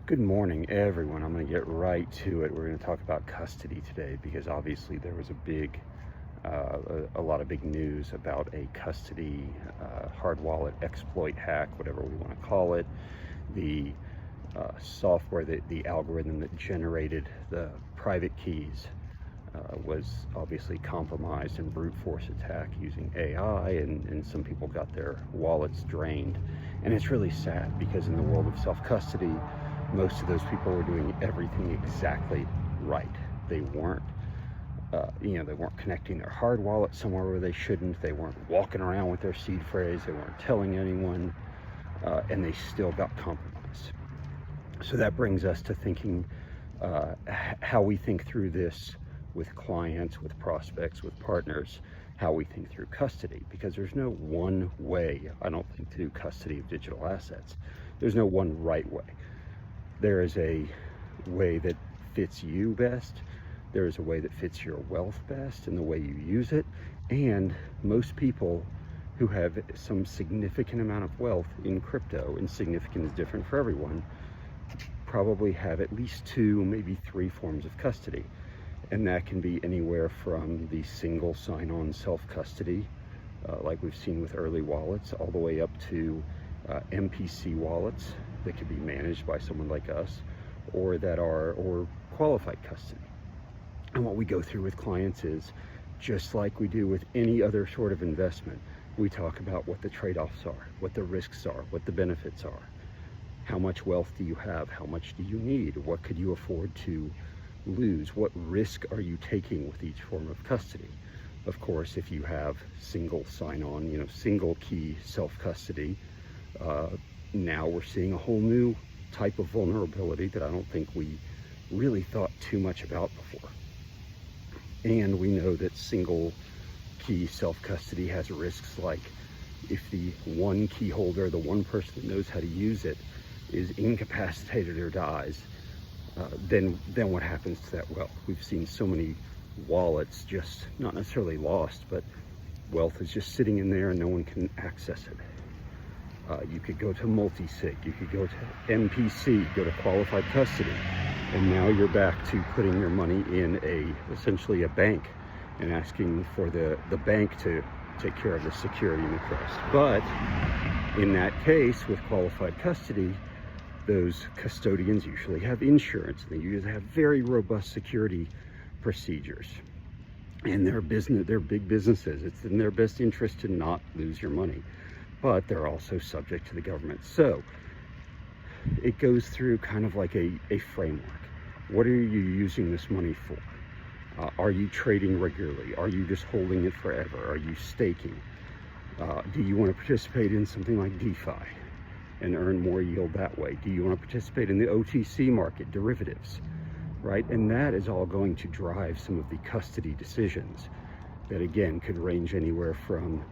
Good morning, everyone. I'm going to get right to it. We're going to talk about custody today because obviously there was a lot of big news about a custody hard wallet exploit hack, whatever we want to call it. The software, the algorithm that generated the private keys was obviously compromised in brute force attack using AI, and some people got their wallets drained. And it's really sad because in the world of self-custody, most of those people were doing everything exactly right. They weren't, they weren't connecting their hard wallet somewhere where they shouldn't. They weren't walking around with their seed phrase. They weren't telling anyone, and they still got compromised. So that brings us to thinking how we think through this with clients, with prospects, with partners, how we think through custody, because there's no one way, I don't think, to do custody of digital assets. There's no one right way. There is a way that fits you best. There is a way that fits your wealth best and the way you use it. And most people who have some significant amount of wealth in crypto, and significant is different for everyone, probably have at least 2, maybe 3 forms of custody. And that can be anywhere from the single sign-on self-custody, like we've seen with early wallets, all the way up to MPC wallets that can be managed by someone like us, or qualified custody. And what we go through with clients is, just like we do with any other sort of investment, we talk about what the trade-offs are, what the risks are, what the benefits are. How much wealth do you have? How much do you need? What could you afford to lose? What risk are you taking with each form of custody? Of course, if you have single sign-on, single key self-custody, now we're seeing a whole new type of vulnerability that I don't think we really thought too much about before. And we know that single key self-custody has risks like, if the one key holder, the one person that knows how to use it, is incapacitated or dies, then what happens to that wealth? We've seen so many wallets just not necessarily lost, but wealth is just sitting in there and no one can access it. You could go to multisig, you could go to MPC, go to qualified custody, and now you're back to putting your money in essentially a bank and asking for the bank to take care of the security and the trust. But in that case, with qualified custody, those custodians usually have insurance, and they usually have very robust security procedures. And they're big businesses. It's in their best interest to not lose your money, but they're also subject to the government. So it goes through kind of like a framework. What are you using this money for? Are you trading regularly? Are you just holding it forever? Are you staking? Do you want to participate in something like DeFi and earn more yield that way? Do you want to participate in the OTC market, derivatives, right? And that is all going to drive some of the custody decisions that, again, could range anywhere from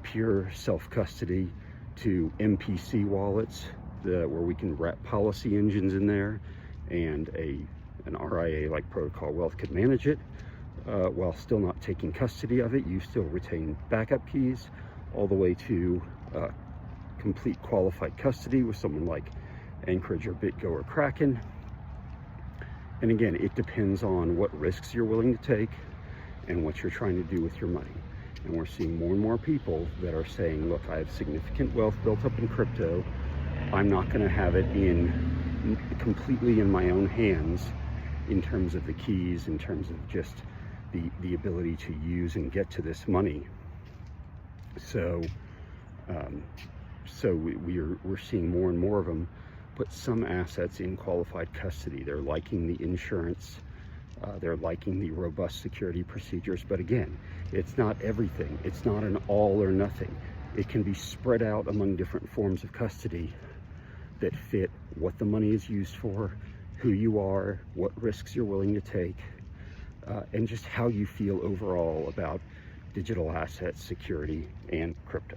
pure self-custody to MPC wallets, where we can wrap policy engines in there, and an RIA-like protocol wealth could manage it while still not taking custody of it. You still retain backup keys, all the way to complete qualified custody with someone like Anchorage or BitGo or Kraken. And again, it depends on what risks you're willing to take and what you're trying to do with your money. And we're seeing more and more people that are saying, look, I have significant wealth built up in crypto. I'm not going to have it completely in my own hands in terms of the keys, in terms of just the ability to use and get to this money. So we're seeing more and more of them put some assets in qualified custody. They're liking the insurance, they're liking the robust security procedures, but again, it's not everything. It's not an all or nothing. It can be spread out among different forms of custody that fit what the money is used for, who you are, what risks you're willing to take, and just how you feel overall about digital assets, security, and crypto.